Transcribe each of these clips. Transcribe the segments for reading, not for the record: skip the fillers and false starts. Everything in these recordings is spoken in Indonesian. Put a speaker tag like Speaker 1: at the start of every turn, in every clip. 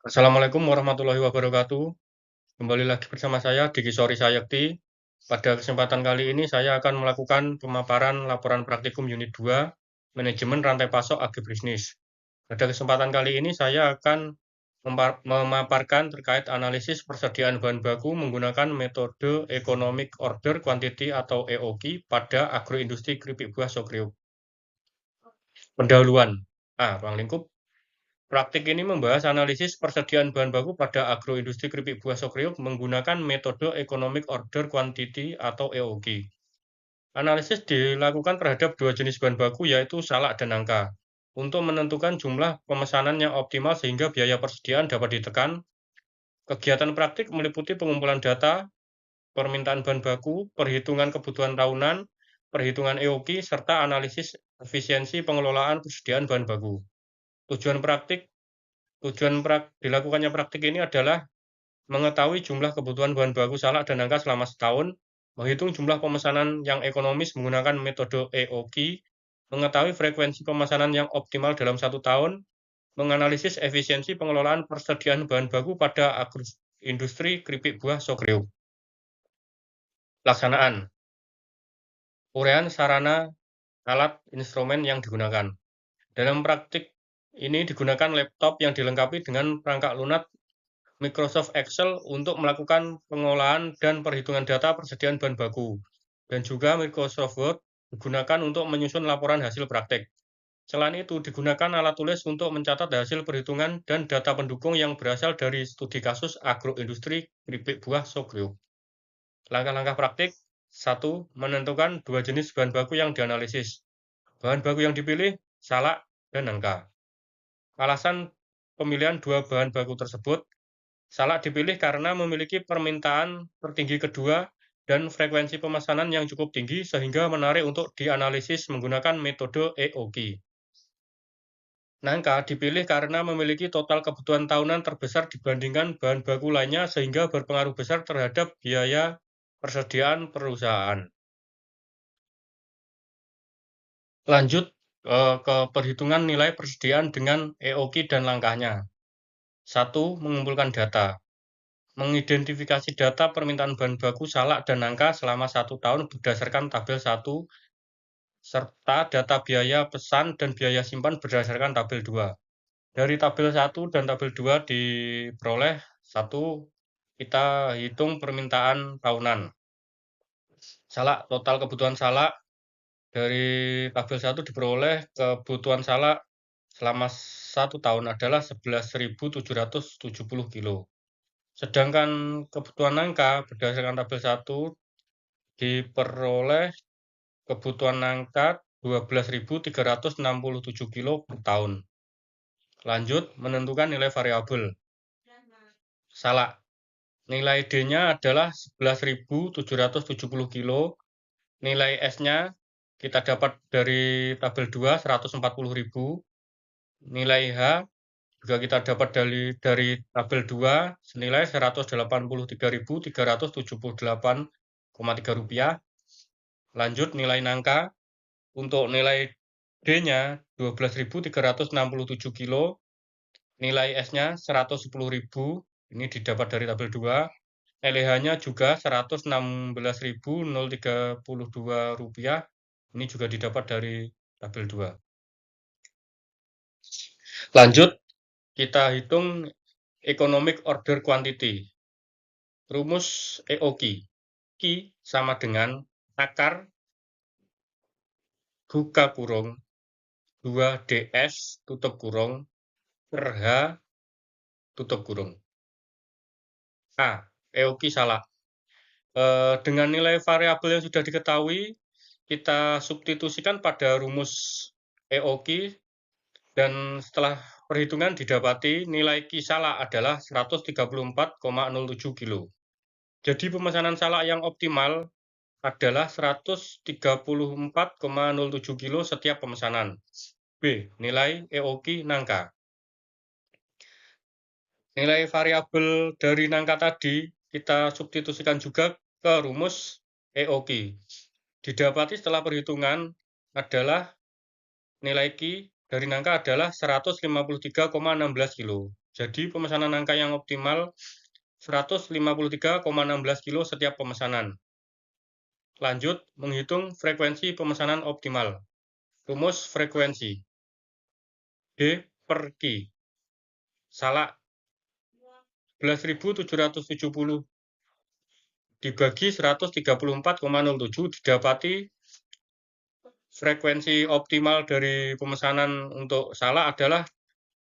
Speaker 1: Assalamualaikum warahmatullahi wabarakatuh. Kembali lagi bersama saya Diki Sori Sayekti. Pada kesempatan kali ini saya akan melakukan pemaparan laporan praktikum unit 2, Manajemen Rantai Pasok Agribisnis. Pada kesempatan kali ini saya akan memaparkan terkait analisis persediaan bahan baku menggunakan metode Economic Order Quantity atau EOQ pada agroindustri keripik buah Sokriuk. Pendahuluan. Ruang lingkup. Praktik ini membahas analisis persediaan bahan baku pada agroindustri keripik buah Sokriuk menggunakan metode Economic Order Quantity atau EOQ. Analisis dilakukan terhadap dua jenis bahan baku yaitu salak dan nangka untuk menentukan jumlah pemesanan yang optimal sehingga biaya persediaan dapat ditekan. Kegiatan praktik meliputi pengumpulan data, permintaan bahan baku, perhitungan kebutuhan tahunan, perhitungan EOQ, serta analisis efisiensi pengelolaan persediaan bahan baku. Tujuan dilakukannya praktik ini adalah mengetahui jumlah kebutuhan bahan baku salak dan nangka selama setahun, menghitung jumlah pemesanan yang ekonomis menggunakan metode EOQ, mengetahui frekuensi pemesanan yang optimal dalam satu tahun, menganalisis efisiensi pengelolaan persediaan bahan baku pada industri keripik buah Sokriuk. Pelaksanaan. Uraian sarana, alat, instrumen yang digunakan. Dalam praktik ini digunakan laptop yang dilengkapi dengan perangkat lunak Microsoft Excel untuk melakukan pengolahan dan perhitungan data persediaan bahan baku, dan juga Microsoft Word digunakan untuk menyusun laporan hasil praktek. Selain itu, digunakan alat tulis untuk mencatat hasil perhitungan dan data pendukung yang berasal dari studi kasus agroindustri keripik buah Sokriuk. Langkah-langkah praktik. 1. Menentukan dua jenis bahan baku yang dianalisis. Bahan baku yang dipilih, salak dan nangka. Alasan pemilihan dua bahan baku tersebut. Salak dipilih karena memiliki permintaan tertinggi kedua dan frekuensi pemesanan yang cukup tinggi sehingga menarik untuk dianalisis menggunakan metode EOQ. Nangka dipilih karena memiliki total kebutuhan tahunan terbesar dibandingkan bahan baku lainnya sehingga berpengaruh besar terhadap biaya persediaan perusahaan. Lanjut ke perhitungan nilai persediaan dengan EOQ dan langkahnya. 1. Mengumpulkan data. Mengidentifikasi data permintaan bahan baku salak dan nangka selama 1 tahun berdasarkan tabel 1, serta data biaya pesan dan biaya simpan berdasarkan tabel 2. Dari tabel 1 dan tabel 2 diperoleh 1, kita hitung permintaan tahunan. Salak, total kebutuhan salak dari tabel 1 diperoleh kebutuhan salak selama 1 tahun adalah 11.770 kilo. Sedangkan kebutuhan nangka berdasarkan tabel 1 diperoleh kebutuhan nangka 12.367 kilo per tahun. Lanjut, menentukan nilai variabel. Salak. Nilai D-nya adalah 11.770 kilo. Nilai S-nya kita dapat dari tabel 2, 140.000. Nilai H juga kita dapat dari tabel 2 senilai Rp183.378,3. Lanjut nilai nangka. Untuk nilai D-nya 12.367 kilo. Nilai S-nya 110.000. Ini didapat dari tabel 2. Nilai H-nya juga Rp116.032. Ini juga didapat dari tabel 2. Lanjut, kita hitung Economic Order Quantity. Rumus EOQ. Q sama dengan akar buka kurung 2DS tutup kurung per H tutup kurung. EOQ salak. Dengan nilai variabel yang sudah diketahui, kita substitusikan pada rumus EOQ dan setelah perhitungan didapati nilai Q salak adalah 134,07 kilo. Jadi pemesanan salak yang optimal adalah 134,07 kilo setiap pemesanan. B. Nilai EOQ nangka. Nilai variabel dari nangka tadi kita substitusikan juga ke rumus EOQ. Didapati setelah perhitungan adalah nilai Q dari nangka adalah 153,16 kilo. Jadi pemesanan nangka yang optimal 153,16 kilo setiap pemesanan. Lanjut, menghitung frekuensi pemesanan optimal. Rumus frekuensi. D per Q. Salak 11.770 dibagi 134,07 didapati frekuensi optimal dari pemesanan untuk salak adalah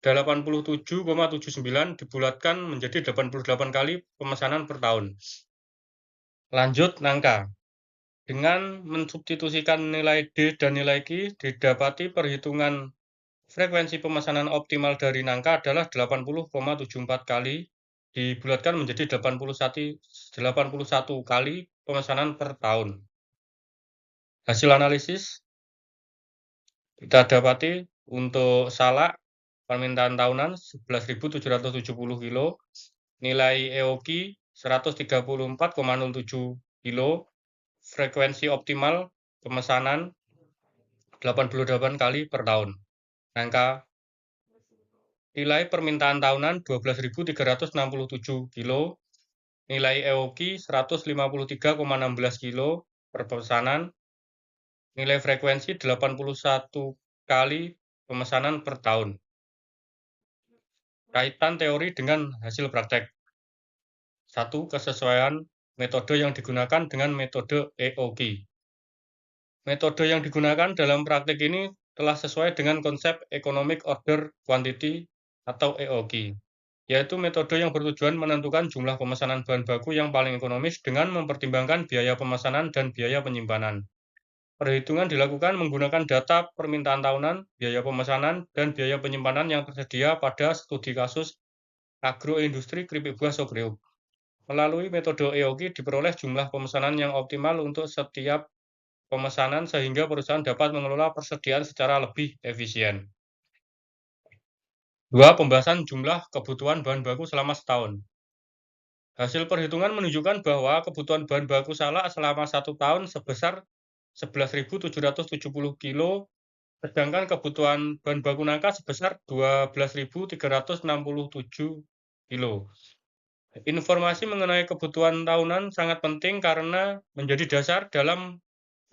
Speaker 1: 87,79 dibulatkan menjadi 88 kali pemesanan per tahun. Lanjut nangka. Dengan mensubstitusikan nilai D dan nilai Q, didapati perhitungan frekuensi pemesanan optimal dari nangka adalah 80,74 kali dibulatkan menjadi 81 kali pemesanan per tahun. Hasil analisis kita dapati untuk salak permintaan tahunan 11.770 kilo, nilai EOQ 134,07 kilo, frekuensi optimal pemesanan 88 kali per tahun. Angka nilai permintaan tahunan 12.367 kilo, nilai EOQ 153,16 kilo per pemesanan, nilai frekuensi 81 kali pemesanan per tahun. Kaitan teori dengan hasil praktek. 1. Kesesuaian metode yang digunakan dengan metode EOQ. Metode yang digunakan dalam praktik ini telah sesuai dengan konsep Economic Order Quantity atau EOQ, yaitu metode yang bertujuan menentukan jumlah pemesanan bahan baku yang paling ekonomis dengan mempertimbangkan biaya pemesanan dan biaya penyimpanan. Perhitungan dilakukan menggunakan data permintaan tahunan, biaya pemesanan, dan biaya penyimpanan yang tersedia pada studi kasus agroindustri keripik buah Sogreub. Melalui metode EOQ diperoleh jumlah pemesanan yang optimal untuk setiap pemesanan sehingga perusahaan dapat mengelola persediaan secara lebih efisien. 2. Pembahasan jumlah kebutuhan bahan baku selama setahun. Hasil perhitungan menunjukkan bahwa kebutuhan bahan baku salak selama 1 tahun sebesar 11.770 kilo, sedangkan kebutuhan bahan baku nangka sebesar 12.367 kilo. Informasi mengenai kebutuhan tahunan sangat penting karena menjadi dasar dalam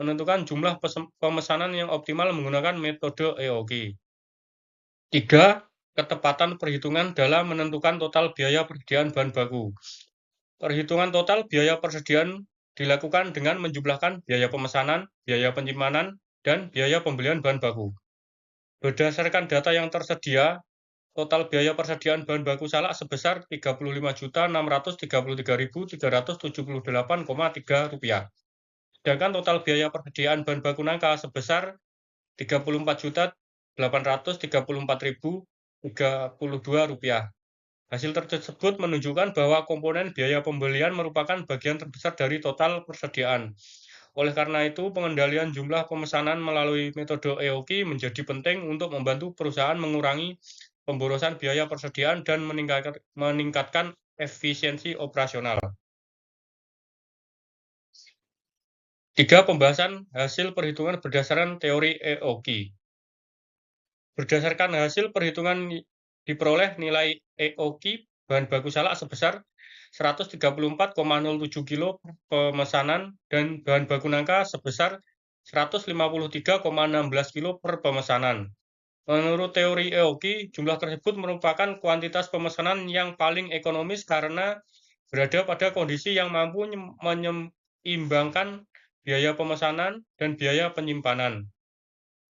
Speaker 1: menentukan jumlah pemesanan yang optimal menggunakan metode EOQ. 3. Ketepatan perhitungan dalam menentukan total biaya persediaan bahan baku. Perhitungan total biaya persediaan dilakukan dengan menjumlahkan biaya pemesanan, biaya penyimpanan, dan biaya pembelian bahan baku. Berdasarkan data yang tersedia, total biaya persediaan bahan baku salak sebesar Rp35.633.378,3. Sedangkan total biaya persediaan bahan baku nangka sebesar Rp34.834.032. Hasil tersebut menunjukkan bahwa komponen biaya pembelian merupakan bagian terbesar dari total persediaan. Oleh karena itu, pengendalian jumlah pemesanan melalui metode EOQ menjadi penting untuk membantu perusahaan mengurangi pemborosan biaya persediaan dan meningkatkan efisiensi operasional. 3. Pembahasan hasil perhitungan berdasarkan teori EOQ. Berdasarkan hasil perhitungan diperoleh nilai EOQ bahan baku salak sebesar 134,07 kilo per pemesanan dan bahan baku nangka sebesar 153,16 kilo per pemesanan. Menurut teori EOQ, jumlah tersebut merupakan kuantitas pemesanan yang paling ekonomis karena berada pada kondisi yang mampu menyeimbangkan biaya pemesanan dan biaya penyimpanan.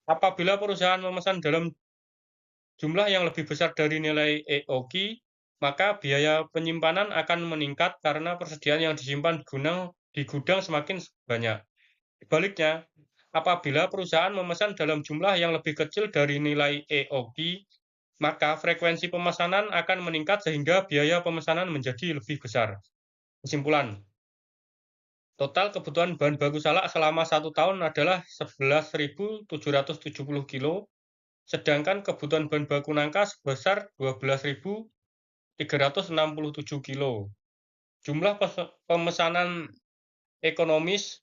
Speaker 1: Apabila perusahaan memesan dalam jumlah yang lebih besar dari nilai EOQ, maka biaya penyimpanan akan meningkat karena persediaan yang disimpan di gudang semakin banyak. Sebaliknya, apabila perusahaan memesan dalam jumlah yang lebih kecil dari nilai EOQ, maka frekuensi pemesanan akan meningkat sehingga biaya pemesanan menjadi lebih besar. Kesimpulan, total kebutuhan bahan baku salak selama 1 tahun adalah 11.770 kilo, sedangkan kebutuhan bahan baku nangka sebesar 12.367 kilo. Jumlah pemesanan ekonomis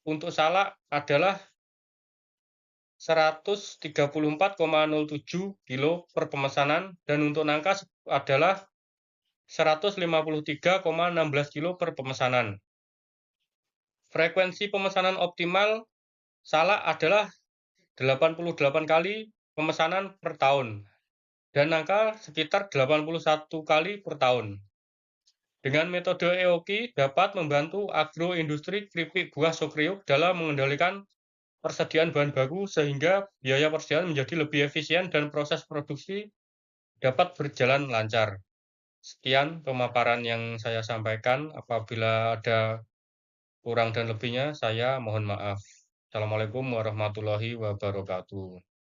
Speaker 1: untuk salak adalah 134,07 kilo per pemesanan dan untuk nangka adalah 153,16 kilo per pemesanan. Frekuensi pemesanan optimal Salak adalah 88 kali pemesanan per tahun dan angka sekitar 81 kali per tahun. Dengan metode EOKI dapat membantu agroindustri keripik buah Sukriuk dalam mengendalikan persediaan bahan baku sehingga biaya persediaan menjadi lebih efisien dan proses produksi dapat berjalan lancar. Sekian pemaparan yang saya sampaikan. Apabila ada kurang dan lebihnya, saya mohon maaf. Assalamualaikum warahmatullahi wabarakatuh.